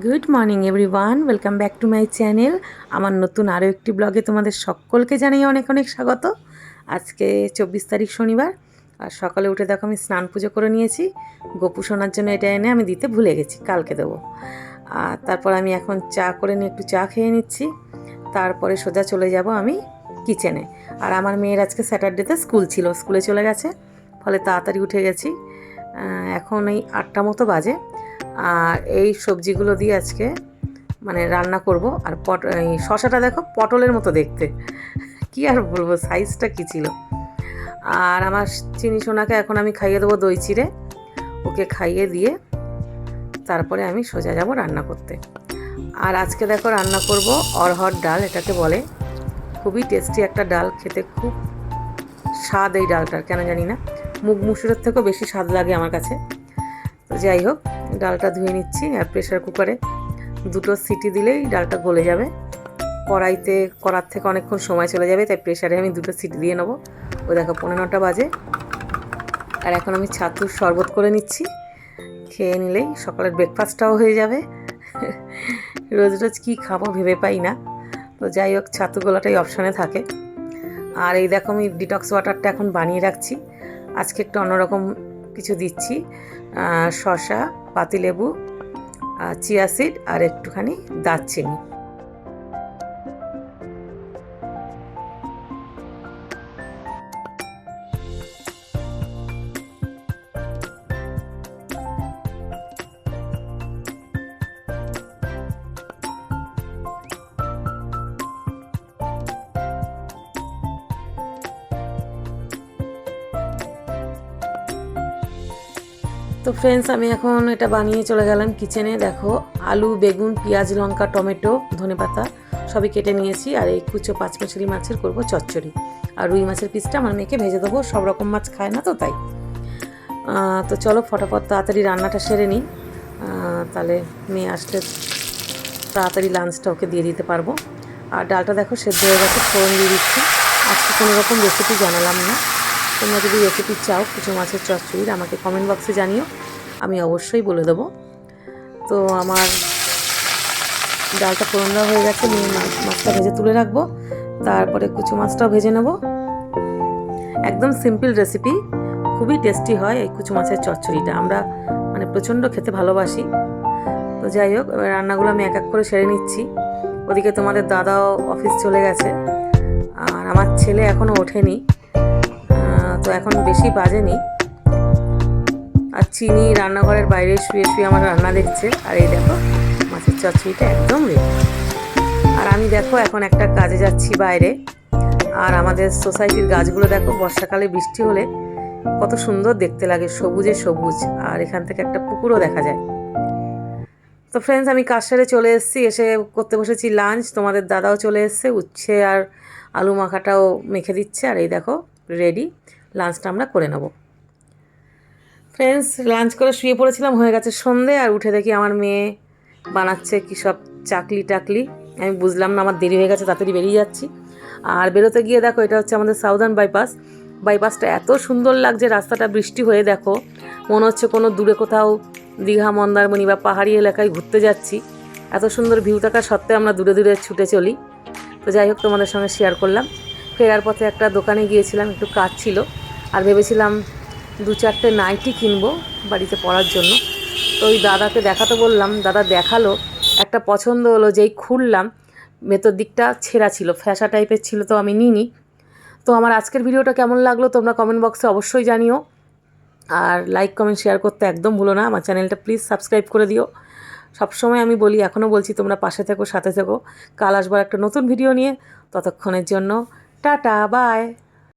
Good morning everyone, welcome back to my channel. আমার নতুন আরও একটি ব্লগে তোমাদের সকলকে জানাই অনেক অনেক স্বাগত। আজকে 24 তারিখ শনিবার, আর সকালে উঠে দেখো আমি স্নান পুজো করে নিয়েছি। গোপু সোনার জন্য এটা এনে আমি দিতে ভুলে গেছি, কালকে দেবো। আর তারপর আমি এখন চা করে নিয়ে একটু চা খেয়ে নিচ্ছি। তারপরে সোজা চলে যাব আমি কিচেনে। আর আমার মেয়ের আজকে স্যাটারডেতে স্কুল ছিল, স্কুলে চলে গেছে, ফলে তাড়াতাড়ি উঠে গেছি। এখন এই 8টা মতো বাজে। আর এই সবজিগুলো দিয়ে আজকে মানে রান্না করব। আর এই শশাটা দেখো পটলের মতো দেখতে, কি আর বলবো, সাইজটা কী ছিল। আর আমার চিনি সোনাকে এখন আমি খাইয়ে দেবো দই চিড়ে, ওকে খাইয়ে দিয়ে তারপরে আমি সোজা যাব রান্না করতে। আর আজকে দেখো রান্না করব অরহর ডাল, এটাকে বলে। খুবই টেস্টি একটা ডাল, খেতে খুব স্বাদ এই ডালটার, কেন জানি না, মুগ মুসুরের থেকেও বেশি স্বাদ লাগে আমার কাছে। তো যাই হোক, ডালটা ধুয়ে নিচ্ছি। আর প্রেশার কুকারে 2টো সিটি দিলেই ডালটা গলে যাবে। কড়াইতে করার থেকে অনেকক্ষণ সময় চলে যাবে, তাই প্রেশারে আমি 2টো সিটি দিয়ে নেবো। ও দেখো 9:15 বাজে। আর এখন আমি ছাতুর শরবত করে নিচ্ছি, খেয়ে নিলেই সকালের ব্রেকফাস্টটাও হয়ে যাবে। রোজ রোজ কী খাবো ভেবে পাই না, তো যাই হোক ছাতু গোলাটাই অপশানে থাকে। আর এই দেখো আমি ডিটক্স ওয়াটারটা এখন বানিয়ে রাখছি। আজকে একটু অন্যরকম কিছু দিচ্ছি, শসা, পাতিলেবু, চিয়া সিড আর একটুখানি দারচিনি। তো ফ্রেন্ডস, আমি এখন এটা বানিয়ে চলে গেলাম কিচেনে। দেখো আলু, বেগুন, পেঁয়াজ, লঙ্কা, টমেটো, ধনেপাতা সবই কেটে নিয়েছি। আর এই কুচো 5 মাছেরি মাছের করবো চচ্চড়ি। আর রুই মাছের পিসটা আমার মেয়েকে ভেজে দেবো, সব রকম মাছ খায় না তো তাই। তো চলো ফটাফট তাড়াতাড়ি রান্নাটা সেরে নিই, তাহলে মেয়ে আসলে তাড়াতাড়ি লাঞ্চটা ওকে দিয়ে দিতে পারবো। আর ডালটা দেখো সেদ্ধ হয়ে গেছে, ফোড়ন দিয়ে দিচ্ছি। আজকে কোনো রকম রেসিপি জানালাম না। তোমরা যদি রেসিপি চাও কুচো মাছের চচ্চড়ির, আমাকে কমেন্ট বক্সে জানিও, আমি অবশ্যই বলে দেবো। তো আমার ডালটা ফোড়ন দেওয়া হয়ে গেছে, নিয়ে মাছটা ভেজে তুলে রাখবো। তারপরে কুচো মাছটাও ভেজে নেব। একদম সিম্পল রেসিপি, খুবই টেস্টি হয় এই কুচো মাছের চচ্চড়িটা, আমরা মানে প্রচণ্ড খেতে ভালোবাসি। তো যাই হোক, রান্নাগুলো আমি এক এক করে সেরে নিচ্ছি। ওদিকে তোমাদের দাদাও অফিস চলে গেছে, আর আমার ছেলে এখনও ওঠেনি, তো এখন বেশি বাজেনি। আর চিনি রান্নাঘরের বাইরে শুয়ে শুয়ে আমার রান্না দেখছে। আর এই দেখো মাছের চচ্চড়িটা একদম রেডি। আর আমি দেখো এখন একটা কাজে যাচ্ছি বাইরে। আর আমাদের সোসাইটির গাছগুলো দেখো বর্ষাকালে বৃষ্টি হলে কত সুন্দর দেখতে লাগে, সবুজে সবুজ। আর এখান থেকে একটা পুকুরও দেখা যায়। তো ফ্রেন্ডস, আমি কাজ সেরে চলে এসেছি, এসে করতে বসেছি লাঞ্চ। তোমাদের দাদাও চলে এসছে, উচ্ছে আর আলু মাখাটাও মেখে দিচ্ছে। আর এই দেখো রেডি, লাঞ্চটা আমরা করে নেব। ফ্রেন্ডস, লাঞ্চ করে শুয়ে পড়েছিলাম, হয়ে গেছে সন্ধে। আর উঠে দেখি আমার মেয়ে বানাচ্ছে কী সব চাকলি টাকলি। আমি বুঝলাম না, আমার দেরি হয়ে গেছে, তাড়াতাড়ি বেরিয়ে যাচ্ছি। আর বেরোতে গিয়ে দেখো এটা হচ্ছে আমাদের সাউদার্ন বাইপাসটা এত সুন্দর লাগছে। রাস্তাটা বৃষ্টি হয়ে দেখো মনে হচ্ছে কোনো দূরে কোথাও দীঘা, মন্দারমণি বা পাহাড়ি এলাকায় ঘুরতে যাচ্ছি। এত সুন্দর ভিউ থাকা সত্ত্বেও আমরা দূরে দূরে ছুটে চলি। তো যাই হোক, তোমাদের সঙ্গে শেয়ার করলাম। ফেরার পথে একটা দোকানে গিয়েছিলাম, একটু কাজ ছিল। আর ভেবেছিলাম 2-4টে নাইটি কিনবো বাড়িতে পরার জন্য। তো ওই দাদাকে দেখাতে বললাম, দাদা দেখালো, একটা পছন্দ হলো। যেই খুললাম ভেতর দিকটা ছেঁড়া ছিল, ফ্যাশা টাইপের ছিল, তো আমি নিইনি। তো আমার আজকের ভিডিওটা কেমন লাগলো তোমরা কমেন্ট বক্সে অবশ্যই জানিও। আর লাইক, কমেন্ট, শেয়ার করতে একদম ভুলো না। আমার চ্যানেলটা প্লিজ সাবস্ক্রাইব করে দিও। সবসময় আমি বলি, এখনও বলছি, তোমরা পাশে থেকো, সাথে থেকো। কাল আসবার একটা নতুন ভিডিও নিয়ে, ততক্ষণের জন্য টাটা, বাই।